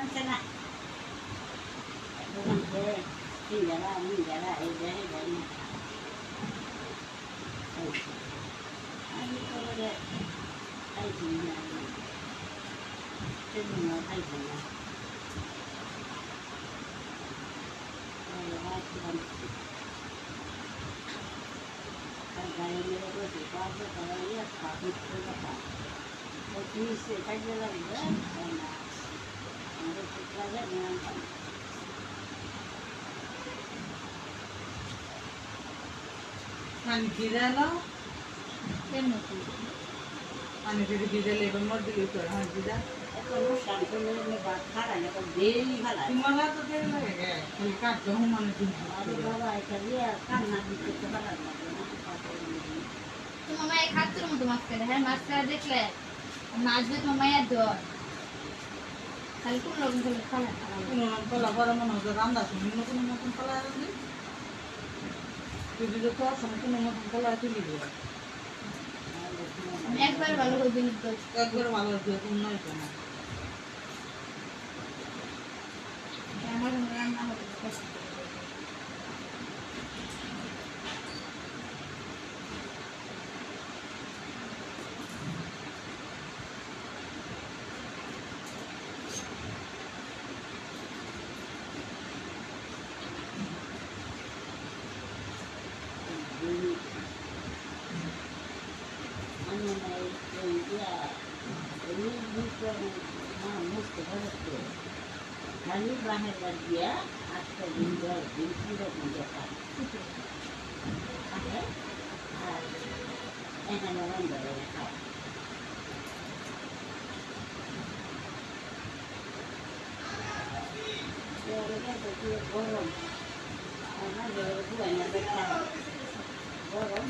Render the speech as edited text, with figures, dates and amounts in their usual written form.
না দোকান করে সিঙ্গারা মিঙ্গারা এই দেয় দেয় না আমি তো বলে খাইছি না সেদিন খাইছি না গাড়ি মেরে বসে পাশে তারা ইয়ে খাবি কথা নিচে থাকতে লাগবে না আমাদের ঠিক লাগে নিয়ম পানি ভিজালো পানি থেকে ভিজালে এবার মর দিলে তো হ্যাঁ ভিজা অনুষ্ঠান করলে ভাত খারাপ এখন দেরি ভালো তোমার তো দেরি লাগে খালি কাটতে হুম মানে আরে বাবা এটা দিয়ে কান্না দিতে ভালো লাগে তোমার মায়ের খাচ্ছিল মতো মাছ খেলে হ্যাঁ মাছ খেলা দেখলে নাচবে তোমার মায়ের দর খালি কোন রকম খেলে খালা কোনো কলা পরে মনে হচ্ছে রান্না শুনি নতুন নতুন কলা রান্ধি তুই যদি তো সময় কোনো নতুন কলা তুলি দেবে আমি একবার ভালো করে দিন তো একবার ভালো দিয়ে তুমি নয় কেন আমার রান্না হবে খালি বাহের বাদ দিয়া 8টা দিন 10 দিন 15 দিন দেখা আর এখানে বন্ধ করে খাওয়া গরম আমার গরম